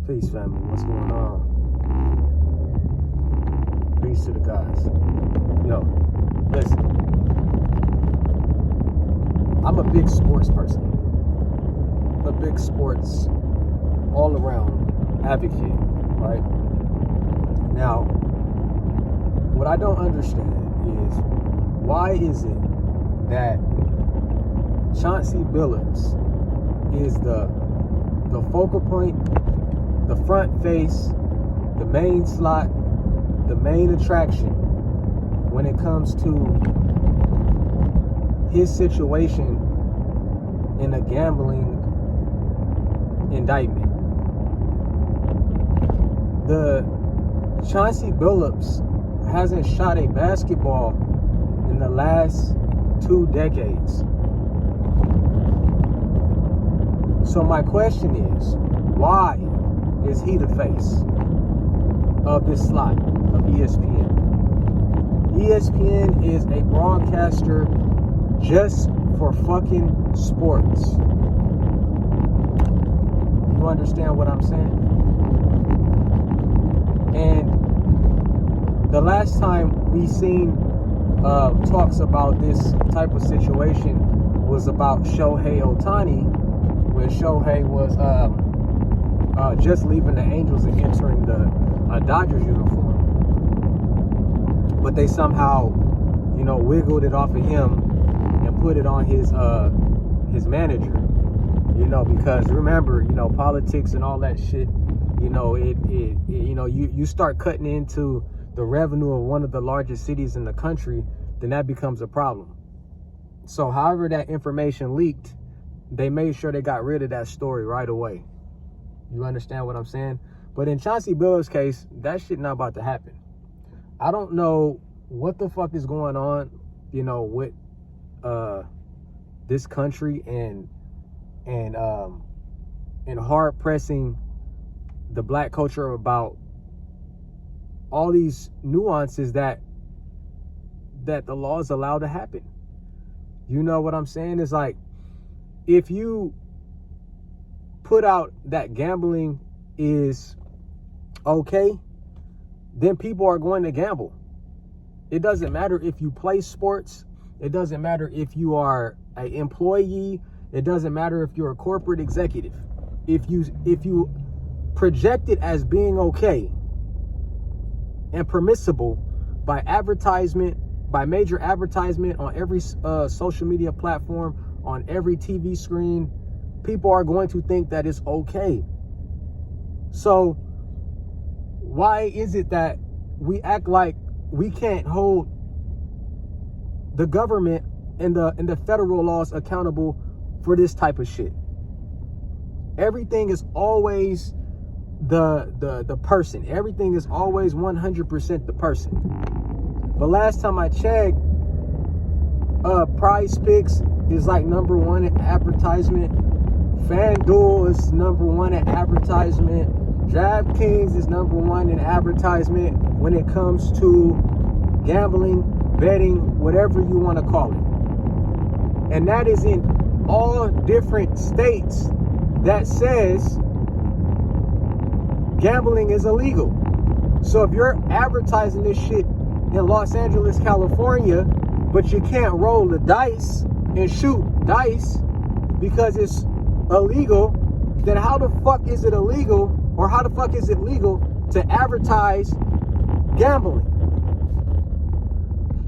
Peace, family. What's going on? Peace to the guys. Yo, listen. I'm a big sports person. A big sports all-around advocate, right? Now, what I don't understand is why is it that Chauncey Billups is the focal point, the front face, the main slot, the main attraction when it comes to his situation in a gambling indictment. The Chauncey Billups hasn't shot a basketball in the last 2 decades. So my question is, why is he the face of this slot of ESPN? ESPN is a broadcaster just for fucking sports. You understand what I'm saying? And the last time we seen talks about this type of situation was about Shohei Ohtani, when Shohei was just leaving the Angels and entering the Dodgers uniform. But they somehow, wiggled it off of him and put it on his manager. Because remember, politics and all that shit, you start cutting into the revenue of one of the largest cities in the country, then that becomes a problem. So however that information leaked, they made sure they got rid of that story right away. You understand what I'm saying? But in Chauncey Billups' case, that shit not about to happen. I don't know what the fuck is going on, with this country and hard pressing the black culture about all these nuances that the law is allowed to happen. You know what I'm saying? It's like, if you put out that gambling is okay, then people are going to gamble. It doesn't matter if you play sports. It doesn't matter if you are an employee. It doesn't matter if you're a corporate executive. If you project it as being okay and permissible by advertisement, by major advertisement on every social media platform, on every TV screen, people are going to think that it's okay. So why is it that we act like we can't hold the government and the federal laws accountable for this type of shit? Everything is always the person. Everything is always 100% the person. But last time I checked, Prize Picks is like number 1 in advertisement. FanDuel is number 1 in advertisement. DraftKings is number 1 in advertisement when it comes to gambling, betting, whatever you want to call it. And that is in all different states that says gambling is illegal. So if you're advertising this shit in Los Angeles, California, but you can't roll the dice and shoot dice because it's illegal, then how the fuck is it illegal, or how the fuck is it legal to advertise gambling?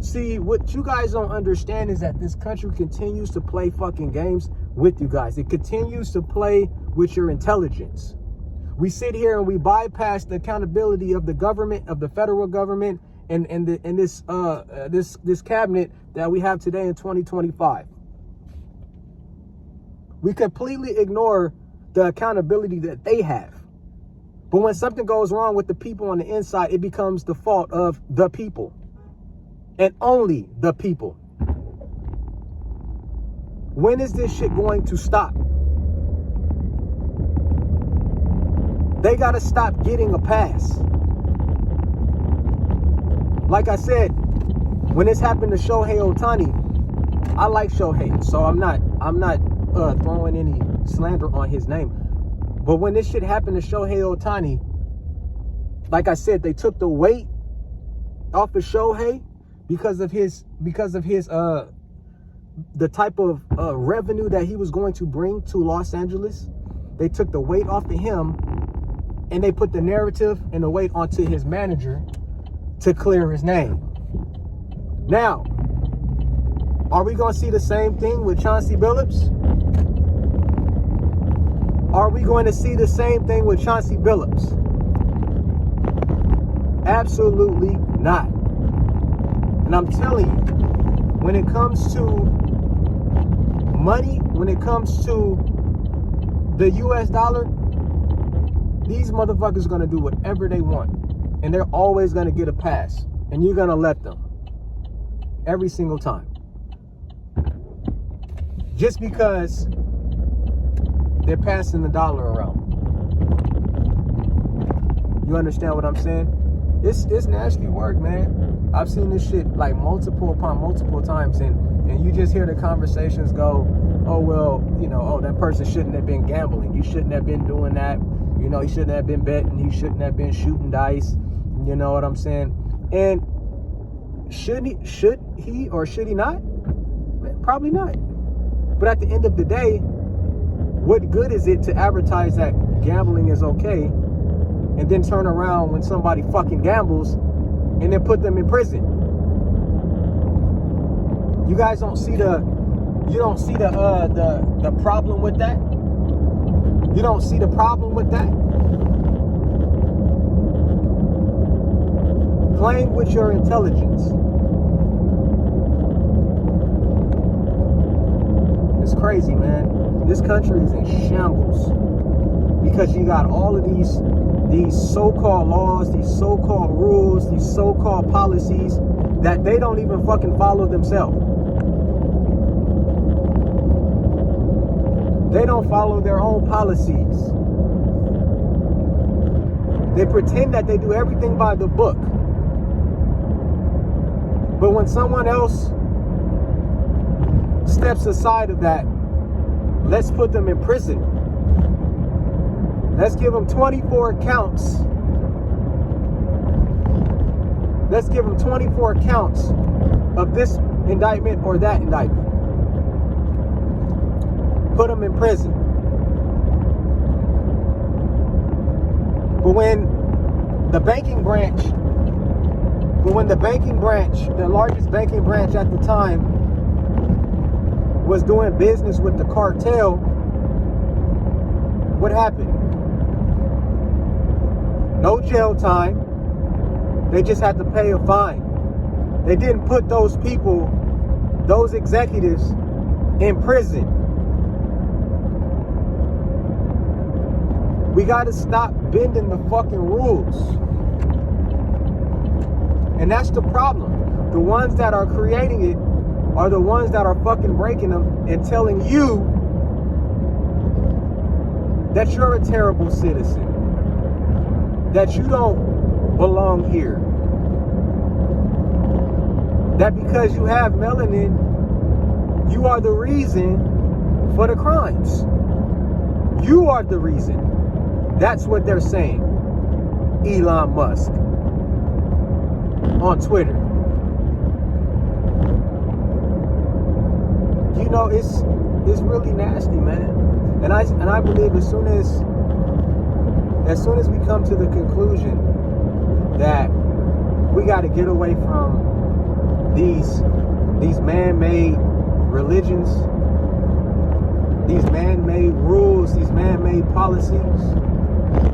See, what you guys don't understand is that this country continues to play fucking games with you guys. It continues to play with your intelligence. We sit here and we bypass the accountability of the government, of the federal government, and this cabinet that we have today in 2025. We completely ignore the accountability that they have. But when something goes wrong with the people on the inside, it becomes the fault of the people. And only the people. When is this shit going to stop? They gotta stop getting a pass. Like I said, when this happened to Shohei Ohtani, I like Shohei, so I'm not throwing any slander on his name. But when this shit happened to Shohei Ohtani, like I said, they took the weight off of Shohei because of his the type of revenue that he was going to bring to Los Angeles. They took the weight off of him, and they put the narrative and the weight onto his manager to clear his name. Now, are we going to see the same thing with Chauncey Billups? Are we going to see the same thing with Chauncey Billups? Absolutely not. And I'm telling you, when it comes to money, when it comes to the US dollar, these motherfuckers are going to do whatever they want. And they're always going to get a pass. And you're going to let them. Every single time. Just because they're passing the dollar around. You understand what I'm saying? It's nasty work, man. I've seen this shit like multiple upon multiple times, and you just hear the conversations go, oh, well, you know, oh, that person shouldn't have been gambling. You shouldn't have been doing that. You know, he shouldn't have been betting. He shouldn't have been shooting dice. You know what I'm saying? And should he or should he not? Probably not. But at the end of the day, what good is it to advertise that gambling is okay and then turn around when somebody fucking gambles and then put them in prison? You guys don't see the problem with that? You don't see the problem with that? Playing with your intelligence. It's crazy, man. This country is in shambles because you got all of these so-called laws, these so-called rules, these so-called policies that they don't even fucking follow themselves. They don't follow their own policies. They pretend that they do everything by the book. But when someone else steps aside of that, let's put them in prison. Let's give them 24 counts. Let's give them 24 counts of this indictment or that indictment. Put them in prison. But when the largest banking branch at the time, was doing business with the cartel, what happened? No jail time. They just had to pay a fine. They didn't put those people, those executives, in prison. We got to stop bending the fucking rules. And that's the problem. The ones that are creating it are the ones that are fucking breaking them and telling you that you're a terrible citizen, that you don't belong here, that because you have melanin, you are the reason for the crimes. You are the reason. That's what they're saying. Elon Musk on Twitter. You know, it's really nasty, man. And I believe as soon as we come to the conclusion that we got to get away from these man-made religions, these man-made rules, these man-made policies,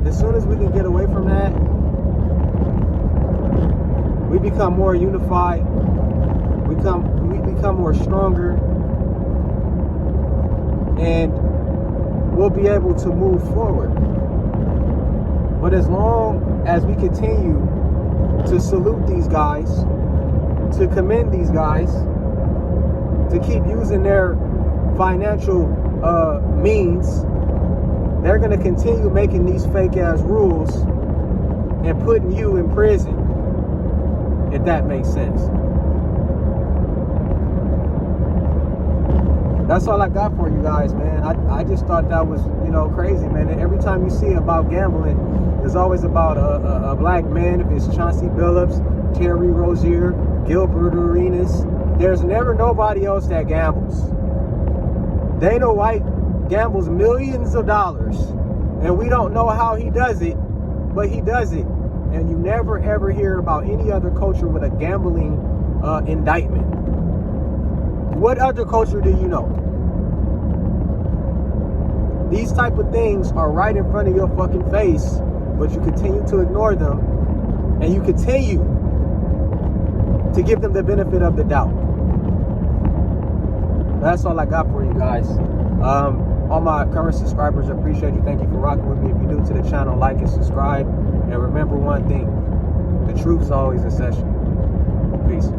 as soon as we can get away from that, we become more unified, we become more stronger, and we'll be able to move forward. But as long as we continue to salute these guys, to commend these guys, to keep using their financial means, they're going to continue making these fake ass rules and putting you in prison, if that makes sense. That's all I got for you guys, man. I just thought that was, crazy, man. And every time you see about gambling, there's always about a black man. If it's Chauncey Billups, Terry Rozier, Gilbert Arenas, there's never nobody else that gambles. Dana White gambles millions of dollars, and we don't know how he does it, but he does it. And you never ever hear about any other culture with a gambling indictment. What other culture do you know? These type of things are right in front of your fucking face, but you continue to ignore them, and you continue to give them the benefit of the doubt. That's all I got for you guys. All my current subscribers, appreciate you. Thank you for rocking with me. If you're new to the channel, like and subscribe. And remember one thing, the truth's always a session. Peace.